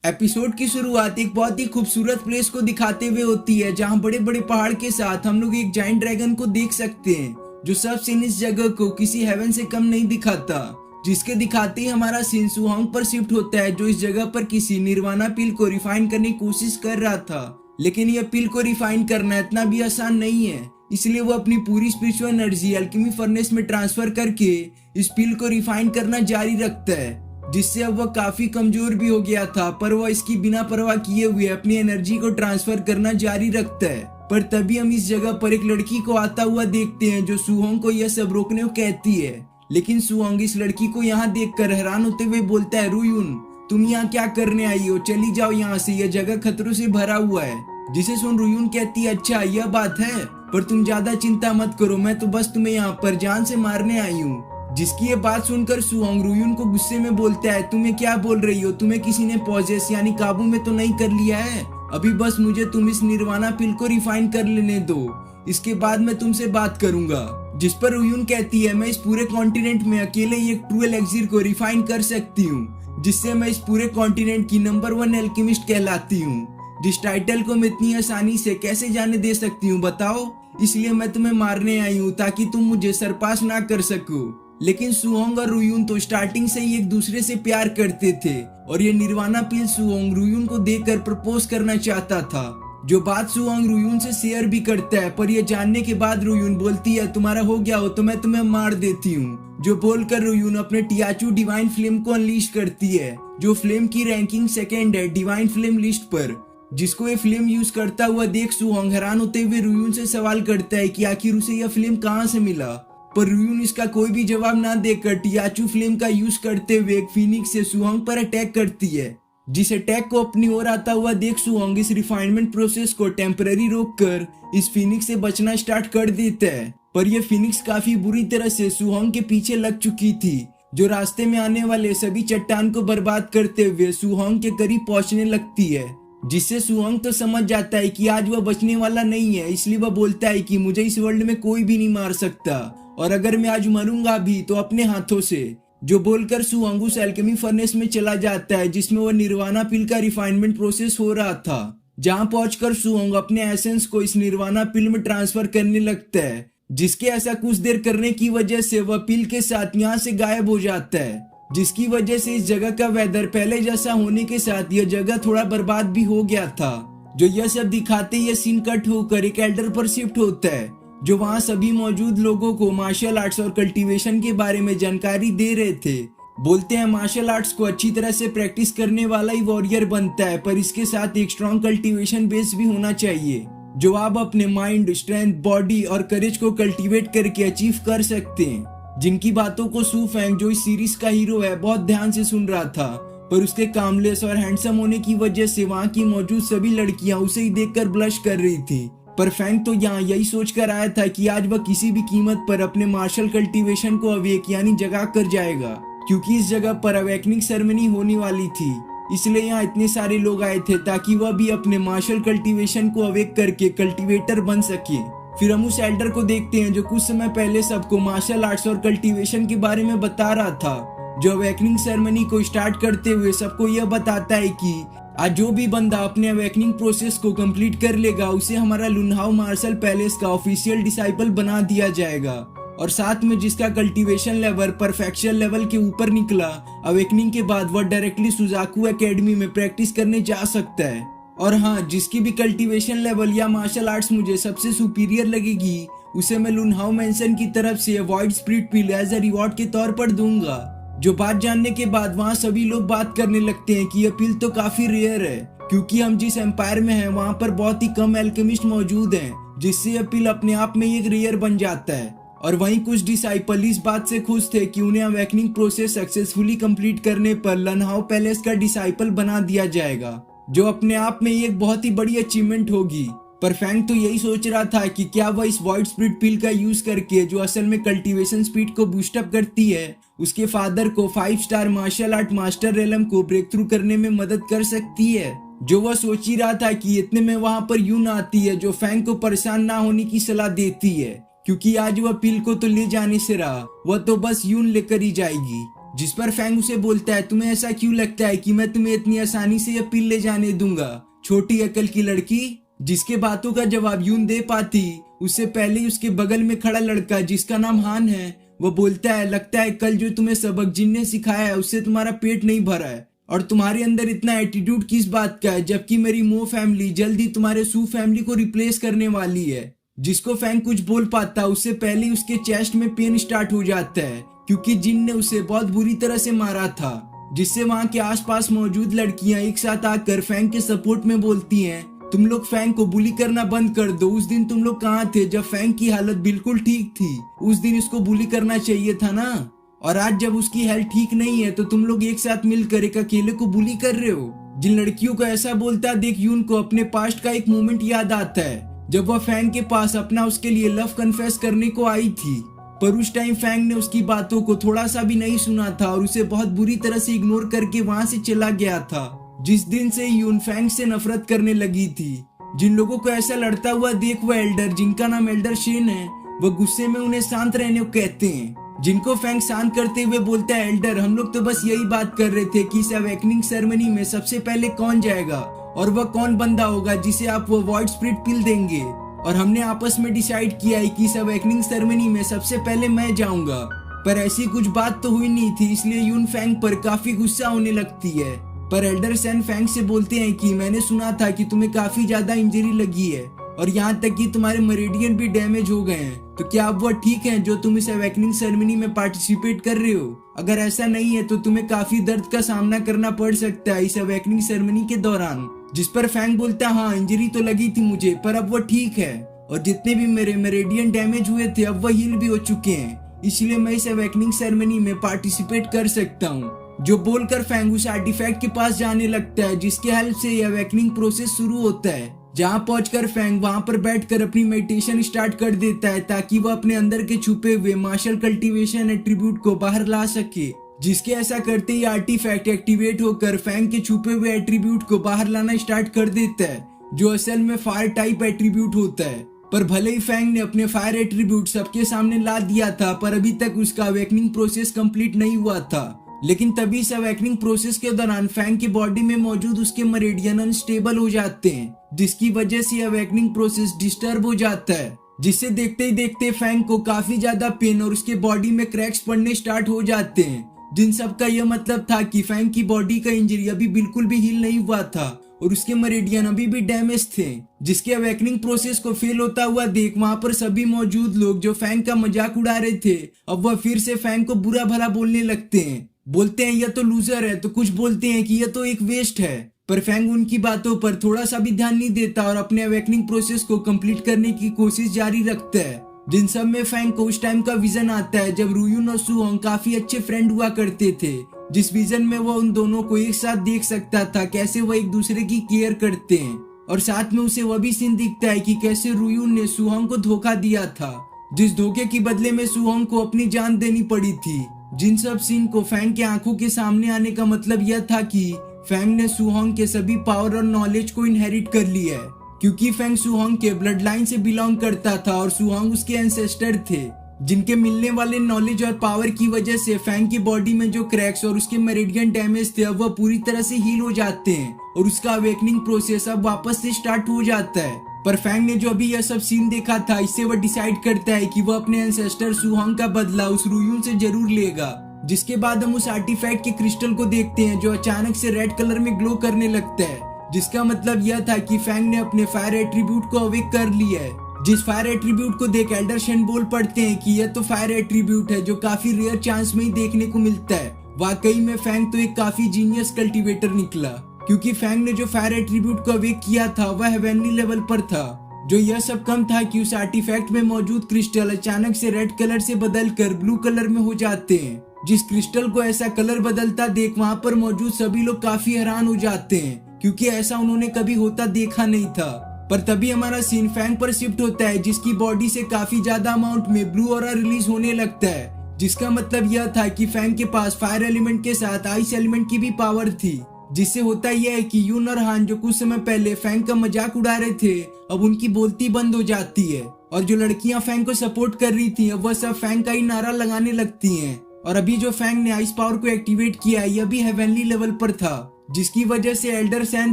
Episode की शुरुआत एक बहुत ही खूबसूरत प्लेस को दिखाते हुए होती है, जहां बड़े बड़े पहाड़ के साथ हम लोग एक जाइंट ड्रैगन को देख सकते हैं, जो सब सीन इस जगह को किसी हेवन से कम नहीं दिखाता। जिसके दिखाते ही हमारा सीन सुहोंग पर शिफ्ट होता है, जो इस जगह पर किसी निर्वाणा पिल को रिफाइन करने की कोशिश कर रहा था। लेकिन यह पिल को रिफाइन करना इतना भी आसान नहीं है, इसलिए वो अपनी पूरी स्पिरिचुअल एनर्जी अल्केमी फर्नेस में ट्रांसफर करके इस पिल को रिफाइन करना जारी रखता है, जिससे अब वह काफी कमजोर भी हो गया था। पर वह इसकी बिना परवाह किए हुए अपनी एनर्जी को ट्रांसफर करना जारी रखता है। पर तभी हम इस जगह पर एक लड़की को आता हुआ देखते हैं, जो सुहोंग को यह सब रोकने को कहती है। लेकिन सुहोंग इस लड़की को यहाँ देखकर हैरान होते हुए बोलता है, रुयुन, तुम यहाँ क्या करने आई हो? चली जाओ यहाँ से, यह जगह खतरों से भरा हुआ है। जिसे सुन रुयुन कहती है, अच्छा यह बात है, पर तुम ज्यादा चिंता मत करो, मैं तो बस तुम्हें यहाँ पर जान से मारने आई हूँ। जिसकी ये बात सुनकर सुहोंग रुयुन को गुस्से में बोलता है, तुम्हें क्या बोल रही हो? तुम्हें किसी ने पॉजेस यानी काबू में तो नहीं कर लिया है? अभी बस मुझे तुम इस निर्वाणा पिल को रिफाइन कर लेने दो, इसके बाद मैं तुमसे बात करूंगा। जिस पर रुयुन कहती है, मैं इस पूरे कॉन्टिनेंट में अकेले ही एक ट्रू एलेक्सिर को रिफाइन कर सकती हूँ, जिससे मैं इस पूरे कॉन्टिनेंट की नंबर 1 एल्केमिस्ट कहलाती हूँ। जिस टाइटल को मैं इतनी आसानी से कैसे जाने दे सकती हूँ बताओ? इसलिए मैं तुम्हें मारने आई हूँ, ताकि तुम मुझे सरपास ना कर सको। लेकिन सुहोंग और रुयुन तो स्टार्टिंग से ही एक दूसरे से प्यार करते थे, और ये निर्वाणा पिल सुहोंग रुयुन को देकर प्रपोज करना चाहता था, जो बात सुहोंग रुयुन से शेयर भी करता है। पर यह जानने के बाद रुयुन बोलती है, तुम्हारा हो गया हो तो मैं तुम्हें मार देती हूँ। जो बोलकर रुयुन अपने टियाचू डिवाइन फ्लेम को अनलीश करती है, जो फ्लेम की रैंकिंग सेकेंड है डिवाइन फ्लेम लिस्ट पर। जिसको ये फ्लेम यूज करता हुआ देख सुहोंग हैरान होते हुए रुयुन से सवाल करता है कि आखिर उसे यह फ्लेम कहाँ से मिला। पर रुयुन इसका कोई भी जवाब ना देकर टियाचू फ्लेम का यूज करते हुए एक फिनिक्स से सुहोंग पर अटैक करती है। जिस अटैक को अपनी ओर आता हुआ देख सुहोंग इस रिफाइनमेंट प्रोसेस को टेम्पररी रोककर इस फिनिक्स से बचना स्टार्ट कर देता है। पर यह फिनिक्स काफी बुरी तरह से सुहोंग के पीछे लग चुकी थी, जो रास्ते में आने वाले सभी चट्टान को बर्बाद करते हुए सुहोंग के करीब पहुंचने लगती है। जिससे सुहोंग तो समझ जाता है कि आज वह बचने वाला नहीं है, इसलिए वह बोलता है कि मुझे इस वर्ल्ड में कोई भी नहीं मार सकता, और अगर मैं आज मरूंगा भी तो अपने हाथों से। जो बोलकर सुहोंग उस एल्केमी फर्नेस में चला जाता है, जिसमें वह निर्वाणा पिल का रिफाइनमेंट प्रोसेस हो रहा था। जहां पहुंचकर सुहोंग अपने एसेंस को इस निर्वाणा पिल में ट्रांसफर करने लगता है, जिसके ऐसा कुछ देर करने की वजह से वह पिल के साथ यहाँ से गायब हो जाता है। जिसकी वजह से इस जगह का वेदर पहले जैसा होने के साथ यह जगह थोड़ा बर्बाद भी हो गया था। जो यह सब दिखाते यह सीन कट होकर एक एल्डर पर शिफ्ट होता है, जो वहाँ सभी मौजूद लोगों को मार्शल आर्ट्स और कल्टीवेशन के बारे में जानकारी दे रहे थे। बोलते हैं मार्शल आर्ट्स को अच्छी तरह से प्रैक्टिस करने वाला ही वॉरियर बनता है, पर इसके साथ एक स्ट्रॉन्ग कल्टीवेशन बेस भी होना चाहिए, जो आप अपने माइंड, स्ट्रेंथ, बॉडी और करेज को कल्टीवेट करके अचीव कर सकते हैं। जिनकी बातों को सू फेंग, जो इस सीरीज का हीरो है, बहुत ध्यान से सुन रहा था। पर उसके कामलेस और हैंडसम होने की वजह से वहाँ की मौजूद सभी लड़कियां उसे ही देखकर ब्लश कर रही थी। पर फेंग तो यहाँ यही सोच कर आया था कि आज वह किसी भी कीमत पर अपने मार्शल कल्टीवेशन को अवेक यानी जगा कर जाएगा, क्योंकि इस जगह पर अवेकनिंग सेरेमनी होने वाली थी। इसलिए यहाँ इतने सारे लोग आए थे ताकि वह भी अपने मार्शल कल्टीवेशन को अवेक करके कल्टीवेटर बन सके। फिर हम उस एल्डर को देखते हैं, जो कुछ समय पहले सबको मार्शल आर्ट्स और कल्टीवेशन के बारे में बता रहा था, जो अवेकनिंग सेरेमनी को स्टार्ट करते हुए सबको यह बताता है कि आज जो भी बंदा अपने अवेकनिंग प्रोसेस को कंप्लीट कर लेगा, उसे हमारा लुनहाओ मार्शल पैलेस का ऑफिशियल डिसाइपल बना दिया जाएगा। और साथ में जिसका कल्टीवेशन लेवल परफेक्शन लेवल के ऊपर निकला, अवेकनिंग के बाद वह डायरेक्टली सुजाकू एकेडमी में प्रैक्टिस करने जा सकता है। और हाँ, जिसकी भी कल्टीवेशन लेवल या मार्शल आर्ट्स मुझे सबसे सुपीरियर लगेगी, उसे मैं लुनहाओ मेंशन की तरफ से void spirit pill as a reward के तौर पर दूंगा। जो बात जानने के बाद वहाँ सभी लोग बात करने लगते हैं कि यह पिल तो काफी रेयर है, क्योंकि हम जिस एम्पायर में हैं वहाँ पर बहुत ही कम एल्केमिस्ट मौजूद हैं, जिससे यह पिल अपने आप में एक रेयर बन जाता है। और वहीं कुछ डिसाइपल इस बात से खुश थे कि उन्हें अवेकनिंग प्रोसेस सक्सेसफुली कंप्लीट करने पर लुनहाओ पैलेस का डिसाइपल बना दिया जाएगा, जो अपने आप में एक बहुत ही बड़ी अचीवमेंट होगी। पर फेंग तो यही सोच रहा था कि क्या वह इस वॉइड स्पिरिट पिल का यूज करके, जो असल में कल्टीवेशन स्पीड को बूस्टअप करती है, उसके फादर को 5 स्टार मार्शल आर्ट मास्टर रेलम को ब्रेक थ्रू करने में मदद कर सकती है। जो वह सोच ही रहा था कि इतने में वहां पर यून आती है, जो फेंग को परेशान ना होने की सलाह देती है, क्योंकि आज वह पिल को तो ले जाने से रहा, वह तो बस यून लेकर ही जाएगी। जिस पर फैंग उसे बोलता है, तुम्हें ऐसा क्यों लगता है कि मैं तुम्हें इतनी आसानी से यह पिल ले जाने दूंगा, छोटी अकल की लड़की। जिसके बातों का जवाब यून दे पाती उससे पहले ही उसके बगल में खड़ा लड़का जिसका नाम हान है वो बोलता है, लगता है कल जो तुम्हें सबक जिन ने सिखाया है उससे तुम्हारा पेट नहीं भरा है और तुम्हारे अंदर इतना एटीट्यूड किस बात का है, जबकि मेरी मो फैमिली जल्दी तुम्हारे सू फैमिली को रिप्लेस करने वाली है। जिसको फैंग कुछ बोल पाता उससे पहले ही उसके चेस्ट में पेन स्टार्ट हो जाता है क्योंकि जिन ने उसे बहुत बुरी तरह से मारा था, जिससे वहां के आसपास मौजूद लड़कियां एक साथ आकर फैंग के सपोर्ट में बोलती हैं, तुम लोग फैंग को बुली करना बंद कर दो। उस दिन तुम लोग कहाँ थे जब फैंग की हालत बिल्कुल ठीक थी, उस दिन इसको बुली करना चाहिए था ना। और आज जब उसकी हेल्थ ठीक नहीं है तो तुम लोग एक साथ मिलकर एक अकेले को बुली कर रहे हो। जिन लड़कियों को ऐसा बोलता देख यून को अपने पास्ट का एक मोमेंट याद आता है जब वह फैंग के पास अपना उसके लिए लव कन्फेस करने को आई थी, पर उस टाइम फैंग ने उसकी बातों को थोड़ा सा भी नहीं सुना था और उसे बहुत बुरी तरह से इग्नोर करके वहां से चला गया था। जिस दिन से यून फैंग से नफरत करने लगी थी। जिन लोगों को ऐसा लड़ता हुआ देख वह एल्डर जिनका नाम एल्डर शेन है वह गुस्से में उन्हें शांत रहने को कहते हैं, जिनको फैंग शांत करते हुए बोलता है, एल्डर हम लोग तो बस यही बात कर रहे थे कि इस अवेकनिंग सेरेमनी में सबसे पहले कौन जाएगा और वह कौन बंदा होगा जिसे आप वो वॉइड स्पिरिट पिल देंगे, और हमने आपस में डिसाइड किया है कि इस अवेकनिंग सेरेमनी में सबसे पहले मैं जाऊंगा। पर ऐसी कुछ बात तो हुई नहीं थी, इसलिए यून फैंग पर काफी गुस्सा होने लगती है। पर एल्डर सन फैंग से बोलते हैं कि मैंने सुना था कि तुम्हें काफी ज्यादा इंजरी लगी है और यहाँ तक कि तुम्हारे मेरिडियन भी डैमेज हो गए हैं, तो क्या अब वह ठीक है जो तुम इस अवेकनिंग सेरेमनी में पार्टिसिपेट कर रहे हो? अगर ऐसा नहीं है तो तुम्हें काफी दर्द का सामना करना पड़ सकता है इस अवेकनिंग सेरेमनी के दौरान। जिस पर फैंग बोलता है, हाँ इंजरी तो लगी थी मुझे पर अब वह ठीक है और जितने भी मेरे मेरिडियन डैमेज हुए थे अब वह हील भी हो चुके हैं, इसलिए मैं इस अवेकनिंग सेरेमनी में पार्टिसिपेट कर सकता हूँ। जो बोलकर फैंग उस आर्टिफैक्ट के पास जाने लगता है जिसके हेल्प से ये अवेकनिंग प्रोसेस शुरू होता है। जहाँ पहुंचकर फैंग वहां पर बैठकर अपनी मेडिटेशन स्टार्ट कर देता है ताकि वह अपने अंदर के छुपे हुए मार्शल कल्टीवेशन एट्रीब्यूट को बाहर ला सके, जिसके ऐसा करते ही आर्टिफैक्ट एक्टिवेट होकर फैंग के छुपे हुए एट्रीब्यूट को बाहर लाना स्टार्ट कर देता है जो असल में फायर टाइप एट्रीब्यूट होता है। पर भले ही फैंग ने अपने फायर एट्रीब्यूट सबके सामने ला दिया था पर अभी तक उसका अवेकनिंग प्रोसेस कंप्लीट नहीं हुआ था। लेकिन तभी इस अवेकनिंग प्रोसेस के दौरान फैंग की बॉडी में मौजूद उसके मेरिडियन अनस्टेबल हो जाते हैं, जिसकी वजह से अवेकनिंग प्रोसेस डिस्टर्ब हो जाता है, जिससे देखते ही देखते फैंग को काफी ज्यादा पेन और उसके बॉडी में क्रैक्स पड़ने स्टार्ट हो जाते हैं। जिन सब का यह मतलब था कि फैंग की बॉडी का इंजरी अभी बिल्कुल भी हील नहीं हुआ था और उसके मेरिडियन अभी भी डैमेज थे, जिसके अवेकनिंग प्रोसेस को फेल होता हुआ देख वहां पर सभी मौजूद लोग जो फैंग का मजाक उड़ा रहे थे अब वह फिर से फैंग को बुरा भला बोलने लगते हैं। बोलते हैं यह तो लूजर है, तो कुछ बोलते हैं कि यह तो एक वेस्ट है। पर फैंग उनकी बातों पर थोड़ा सा भी ध्यान नहीं देता और अपने अवेकनिंग प्रोसेस को कंप्लीट करने की कोशिश जारी रखता है। जिन सब में फैंग को उस टाइम का विजन आता है जब रूयून और सुहोंग काफी अच्छे फ्रेंड हुआ करते थे, जिस विजन में वह उन दोनों को एक साथ देख सकता था कैसे वह एक दूसरे की केयर करते हैं, और साथ में उसे वह भी सीन दिखता है कि कैसे रूयून ने सुहोंग को धोखा दिया था, जिस धोखे के बदले में सुहोंग को अपनी जान देनी पड़ी थी। जिन सब सीन को फैंग के आंखों के सामने आने का मतलब यह था कि फैंग ने सुहोंग के सभी पावर और नॉलेज को इनहेरिट कर लिया है, क्योंकि फैंग सुहोंग के ब्लड लाइन से बिलोंग करता था और सुहोंग उसके एंसेस्टर थे, जिनके मिलने वाले नॉलेज और पावर की वजह से फैंग की बॉडी में जो क्रैक्स और उसके मेरिडियन डैमेज थे अब वह पूरी तरह से हील हो जाते हैं और उसका अवेकनिंग प्रोसेस अब वापस से स्टार्ट हो जाता है। पर फैंग ने जो अभी यह सब सीन देखा था इससे वह डिसाइड करता है कि वह अपने एंसेस्टर सुहोंग का बदला उस रूयून से जरूर लेगा। जिसके बाद हम उस आर्टिफैक्ट के क्रिस्टल को देखते हैं जो अचानक से रेड कलर में ग्लो करने लगता है, जिसका मतलब यह था कि फैंग ने अपने फायर एट्रीब्यूट को अवेक कर लिया है। जिस फायर एट्रीब्यूट को देख एल्डर शेन बोल पड़ते हैं कि यह तो फायर एट्रीब्यूट है जो काफी रेयर चांस में ही देखने को मिलता है। वाकई में फैंग तो एक काफी जीनियस कल्टीवेटर निकला, क्योंकि फैंग ने जो फायर एट्रीब्यूट को अवेक किया था वह हेवनली लेवल पर था। जो यह सब कम था कि उस आर्टिफैक्ट में मौजूद क्रिस्टल अचानक से रेड कलर से बदलकर ब्लू कलर में हो जाते हैं। जिस क्रिस्टल को ऐसा कलर बदलता देख वहां पर मौजूद सभी लोग काफी हैरान हो जाते हैं, क्योंकि ऐसा उन्होंने कभी होता देखा नहीं था। पर तभी हमारा सीन फैंग पर शिफ्ट होता है जिसकी बॉडी से काफी ज्यादा अमाउंट में ब्लू ऑरा रिलीज होने लगता है, जिसका मतलब यह था कि फैंग के पास फायर एलिमेंट के साथ आइस एलिमेंट की भी पावर थी। जिससे होता यह है कि यून और हान जो कुछ समय पहले फैंग का मजाक उड़ा रहे थे अब उनकी बोलती बंद हो जाती है, और जो लड़कियां फैंग को सपोर्ट कर रही थी अब वह सब फैंग का ही नारा लगाने लगती हैं। और अभी जो फैंग ने आइस पावर को एक्टिवेट किया है यह भी हेवनली लेवल पर था, जिसकी वजह से एल्डर सैन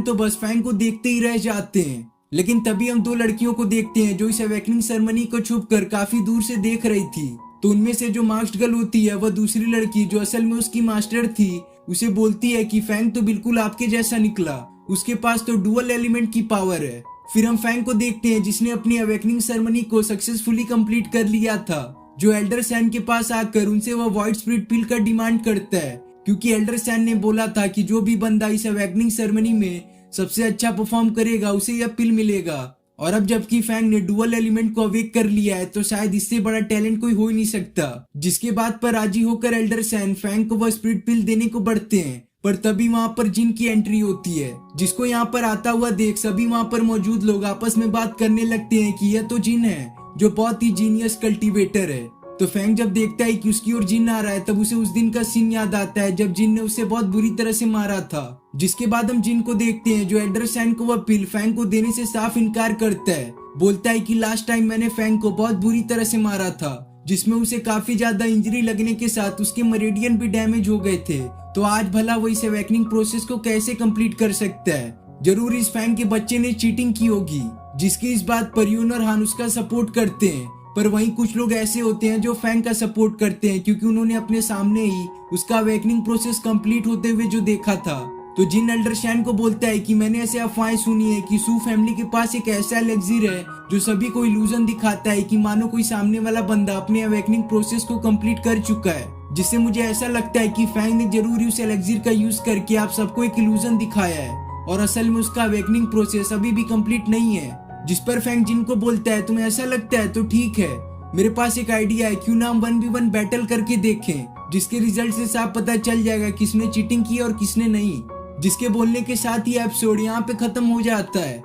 तो बस फैंग को देखते ही रह जाते हैं। लेकिन तभी हम दो लड़कियों को देखते हैं जो इस अवेकनिंग सेरेमनी को छुपकर काफी दूर से देख रही थी। तो उनमें से जो मास्क्ड गर्ल होती है वह दूसरी लड़की जो असल में उसकी मास्टर थी उसे बोलती है कि फैंग तो बिल्कुल आपके जैसा निकला, उसके पास तो डुअल एलिमेंट की पावर है। फिर हम फैंग को देखते हैं जिसने अपनी अवेकनिंग सेरेमनी को सक्सेसफुली कंप्लीट कर लिया था, जो एल्डर सैन के पास आकर उनसे वह व्हाइट स्पिरिट पिल का डिमांड करता है, क्योंकि एल्डर सैन ने बोला था कि जो भी बंदा इस अवेकनिंग सेरेमनी में सबसे अच्छा परफॉर्म करेगा उसे यह पिल मिलेगा। और अब जबकि फैंग ने डुअल एलिमेंट को अवेक कर लिया है तो शायद इससे बड़ा टैलेंट कोई हो ही नहीं सकता। जिसके बाद पर राजी होकर एल्डर सैन फैंग को वह स्पिरिट पिल देने को बढ़ते हैं, पर तभी वहां पर जिन की एंट्री होती है, जिसको यहाँ पर आता हुआ देख सभी वहां पर मौजूद लोग आपस में बात करने लगते हैं कि यह तो जिन है जो बहुत ही जीनियस कल्टीवेटर है। तो फैंग जब देखता है कि उसकी ओर जिन आ रहा है तब उसे उस दिन का सीन याद आता है जब जिन ने उसे बहुत बुरी तरह से मारा था। जिसके बाद हम जिन को देखते हैं जो एल्डर सैन को वह पिल फैंग को देने से साफ इनकार करता है, बोलता है कि लास्ट टाइम मैंने फैंग को बहुत बुरी तरह से मारा था, जिसमें उसे काफी ज्यादा इंजरी लगने के साथ उसके मेरिडियन भी डैमेज हो गए थे। तो आज भला वो इस अवेकनिंग प्रोसेस को कैसे कंप्लीट कर सकता है? जरूर इस फैंग के बच्चे ने चीटिंग की होगी, जिसकी इस बात पर यून और हान उसका सपोर्ट करते हैं। पर वहीं कुछ लोग ऐसे होते हैं जो फैंग का सपोर्ट करते हैं क्योंकि उन्होंने अपने सामने ही उसका अवेकनिंग प्रोसेस कंप्लीट होते हुए जो देखा था। तो जिन एल्डर सैन को बोलता है कि मैंने ऐसे अफवाहें सुनी है कि सू फैमिली के पास एक ऐसा एलेक्सिर है जो सभी को इल्यूजन दिखाता है कि मानो कोई सामने वाला बंदा अपने अवेकनिंग प्रोसेस को कंप्लीट कर चुका है, जिससे मुझे ऐसा लगता है कि फैंग ने जरूर उस एलेक्सिर का यूज करके आप सबको एक इल्यूजन दिखाया है और असल में उसका अवेकनिंग प्रोसेस अभी भी कंप्लीट नहीं है। जिस पर फैंग जिन को बोलता है तुम्हें ऐसा लगता है तो ठीक है, मेरे पास एक आइडिया है, क्यों ना हम 1v1 बैटल करके देखें, जिसके रिजल्ट से साफ पता चल जाएगा किसने चीटिंग की और किसने नहीं। जिसके बोलने के साथ ही एपिसोड यहाँ पे खत्म हो जाता है।